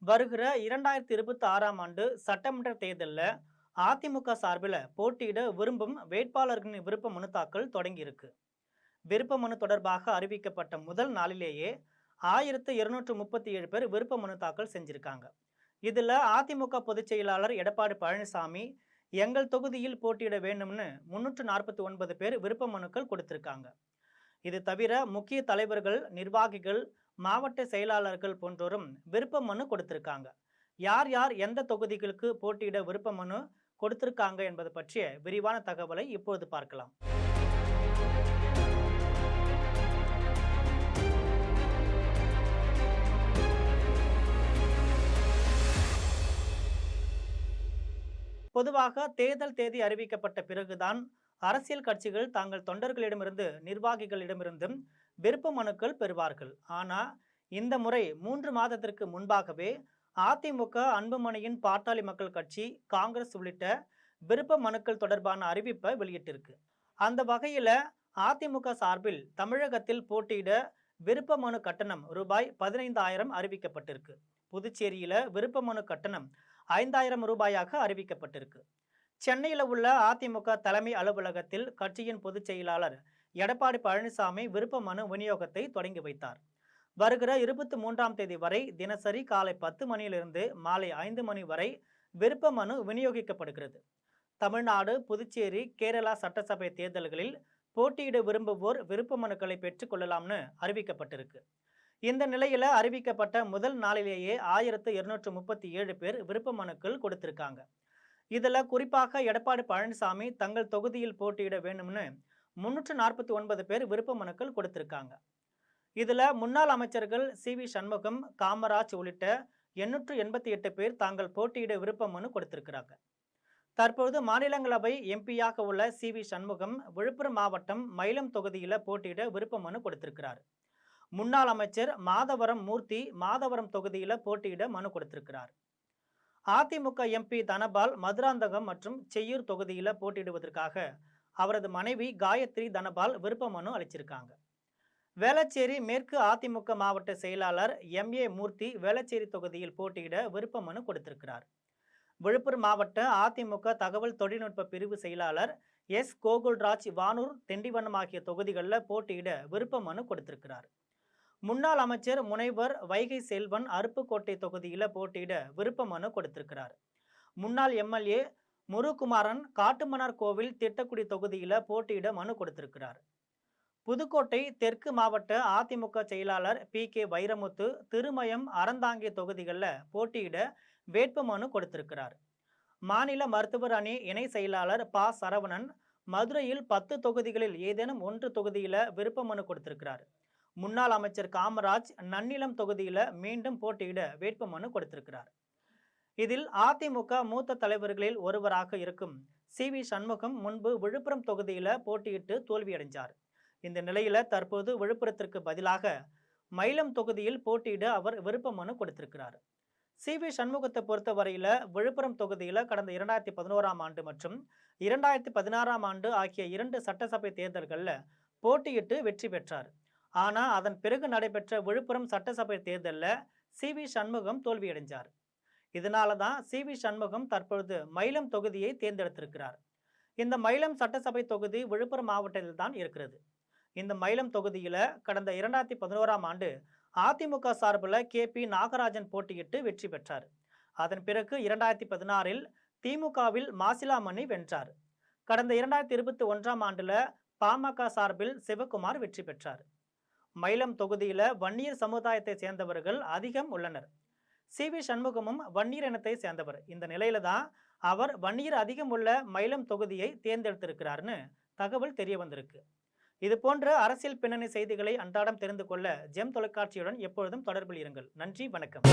வருகிற 2026ஆம் ஆண்டு சட்டமன்ற தேர்தலில் அதிமுக சார்பில் போட்டியிட விரும்பும் வேட்பாளர்களின் விருப்ப மனு தாக்கல் தொடங்கியிருக்கு. விருப்ப மனு தொடர்பாக அறிவிக்கப்பட்ட முதல் நாளிலேயே 1237 பேர் விருப்ப மனு தாக்கல் செஞ்சிருக்காங்க. இதில் அதிமுக பொதுச் செயலாளர் எடப்பாடி பழனிசாமி எங்கள் தொகுதியில் போட்டியிட வேண்டும்னு 349 பேர் விருப்ப மனுக்கள் கொடுத்திருக்காங்க. இது தவிர முக்கிய தலைவர்கள், நிர்வாகிகள், மாவட்ட செயலாளர்கள் போன்றோரும் விருப்ப மனு கொடுத்திருக்காங்க. யார் யார் எந்த தொகுதிகளுக்கு போட்டியிட விருப்ப மனு கொடுத்திருக்காங்க என்பது பற்றிய விரிவான தகவலை இப்போது பார்க்கலாம். பொதுவாக தேர்தல் தேதி அறிவிக்கப்பட்ட பிறகுதான் அரசியல் கட்சிகள் தாங்கள் தொண்டர்களிடமிருந்து, நிர்வாகிகளிடமிருந்தும் விருப்ப மனுக்கள் பெறுவார்கள். ஆனால் இந்த முறை 3 மாதத்திற்கு முன்பாகவே அதிமுக, அன்புமணியின் பாட்டாளி மக்கள் கட்சி, காங்கிரஸ் உள்ளிட்ட விருப்ப மனுக்கள் தொடர்பான அறிவிப்பை வெளியிட்டிருக்கு. அந்த வகையில் அதிமுக சார்பில் தமிழகத்தில் போட்டியிட விருப்ப மனு கட்டணம் ரூபாய் 15,000 அறிவிக்கப்பட்டிருக்கு. புதுச்சேரியில் விருப்ப மனு கட்டணம் 5,000 ரூபாயாக அறிவிக்கப்பட்டிருக்கு. சென்னையில் உள்ள அதிமுக தலைமை அலுவலகத்தில் கட்சியின் பொதுச் செயலாளர் எடப்பாடி பழனிசாமி விருப்ப மனு விநியோகத்தை தொடங்கி வைத்தார். வருகிற 23ஆம் தேதி வரை தினசரி காலை 10 மணியிலிருந்து மாலை 5 மணி வரை விருப்ப மனு விநியோகிக்கப்படுகிறது. தமிழ்நாடு, புதுச்சேரி, கேரளா சட்டசபை தேர்தல்களில் போட்டியிட விரும்புவோர் விருப்ப மனுக்களை பெற்றுக்கொள்ளலாம்னு அறிவிக்கப்பட்டிருக்கு. இந்த நிலையில் அறிவிக்கப்பட்ட முதல் நாளிலேயே 1237 பேர் விருப்ப மனுக்கள் கொடுத்திருக்காங்க. இதில் குறிப்பாக எடப்பாடி பழனிசாமி தங்கள் தொகுதியில் போட்டியிட வேண்டும்னு 349 பேர் விருப்ப மனுக்கள் கொடுத்திருக்காங்க. இதில் முன்னாள் அமைச்சர்கள் சி.வி. சண்முகம், காமராஜ் உள்ளிட்ட 888 பேர் தாங்கள் போட்டியிட விருப்ப மனு கொடுத்திருக்கிறாங்க. தற்போது மாநிலங்களவை எம்பியாக உள்ள சி.வி. சண்முகம் விழுப்புரம் மாவட்டம் மயிலம் தொகுதியில் போட்டியிட விருப்ப மனு கொடுத்திருக்கிறார். முன்னாள் அமைச்சர் மாதவரம் மூர்த்தி மாதவரம் தொகுதியில் போட்டியிட மனு கொடுத்திருக்கிறார். அதிமுக எம்பி தனபால் மதுராந்தகம் மற்றும் செய்யூர் தொகுதியில் போட்டியிடுவதற்காக அவரது மனைவி காயத்ரி தனபால் விருப்ப மனு அளிச்சிருக்காங்க. வேளச்சேரி மேற்கு அதிமுக மாவட்ட செயலாளர் எம்.ஏ. மூர்த்தி வேளச்சேரி தொகுதியில் போட்டியிட விருப்ப மனு கொடுத்திருக்கிறார். விழுப்புரம் மாவட்ட அதிமுக தகவல் தொழில்நுட்ப பிரிவு செயலாளர் எஸ். கோகுல்ராஜ் வானூர், திண்டிவனம் ஆகிய தொகுதிகளில் போட்டியிட விருப்ப மனு கொடுத்திருக்கிறார். முன்னாள் அமைச்சர் முனைவர் வைகை செல்வன் அருப்புக்கோட்டை தொகுதியில் போட்டியிட விருப்ப மனு கொடுத்திருக்கிறார். முன்னாள் எம்எல்ஏ முருகுமாரன் காட்டுமன்னார் கோவில் திட்டக்குடி தொகுதியில் போட்டியிட மனு கொடுத்திருக்கிறார். புதுக்கோட்டை தெற்கு மாவட்ட அதிமுக செயலாளர் பி.கே. வைரமுத்து திருமயம், அறந்தாங்கி தொகுதிகளில் போட்டியிட வேட்பு மனு கொடுத்திருக்கிறார். மாநில மருத்துவர் அணி இணை செயலாளர் ப. சரவணன் மதுரையில் 10 தொகுதிகளில் ஏதேனும் 1 தொகுதியில் விருப்ப மனு கொடுத்திருக்கிறார். முன்னாள் அமைச்சர் காமராஜ் நன்னிலம் தொகுதியில் மீண்டும் போட்டியிட வேட்பு மனு கொடுத்திருக்கிறார். இதில் அதிமுக மூத்த தலைவர்களில் ஒருவராக இருக்கும் சி.வி. சண்முகம் முன்பு விழுப்புரம் தொகுதியில் போட்டியிட்டு தோல்வியடைந்தார். இந்த நிலையில் தற்போது விழுப்புரத்திற்கு பதிலாக மயிலம் தொகுதியில் போட்டியிட அவர் விருப்ப மனு கொடுத்திருக்கிறார். சி.வி. சண்முகத்தை பொறுத்தவரையில் விழுப்புரம் தொகுதியில் கடந்த 2011ஆம் ஆண்டு மற்றும் 2016ஆம் ஆண்டு ஆகிய 2 சட்டசபை தேர்தல்களில் போட்டியிட்டு வெற்றி பெற்றார். ஆனால் அதன் பிறகு நடைபெற்ற விழுப்புரம் சட்டசபை தேர்தலில் சி.வி. சண்முகம் தோல்வியடைந்தார். இதனால தான் சி.வி. சண்முகம் தற்பொழுது மயிலம் தொகுதியை தேர்ந்தெடுத்திருக்கிறார். இந்த மயிலம் சட்டசபை தொகுதி விழுப்புரம் மாவட்டத்தில் தான் இருக்கிறது. இந்த மயிலம் தொகுதியில் கடந்த 2011ஆம் ஆண்டு அதிமுக சார்பில் கே.பி. நாகராஜன் போட்டியிட்டு வெற்றி பெற்றார். அதன் பிறகு 2016இல் திமுகவில் மாசிலாமணி வென்றார். கடந்த 2021ஆம் ஆண்டில் பாமக சார்பில் சிவகுமார் வெற்றி பெற்றார். மயிலம் தொகுதியில் வன்னியர் சமுதாயத்தை சேர்ந்தவர்கள் அதிகம் உள்ளனர். சி.வி. சண்முகமும் வன்னியர் இனத்தை சேர்ந்தவர். இந்த நிலையில தான் அவர் வன்னியர் அதிகம் உள்ள மயிலம் தொகுதியை தேர்ந்தெடுத்திருக்கிறார்னு தகவல் தெரிய வந்திருக்கு. இது போன்ற அரசியல் பின்னணி செய்திகளை அன்றாடம் தெரிந்து கொள்ள ஜெம் தொலைக்காட்சியுடன் எப்பொழுதும் தொடர்பில் இருங்கள். நன்றி, வணக்கம்.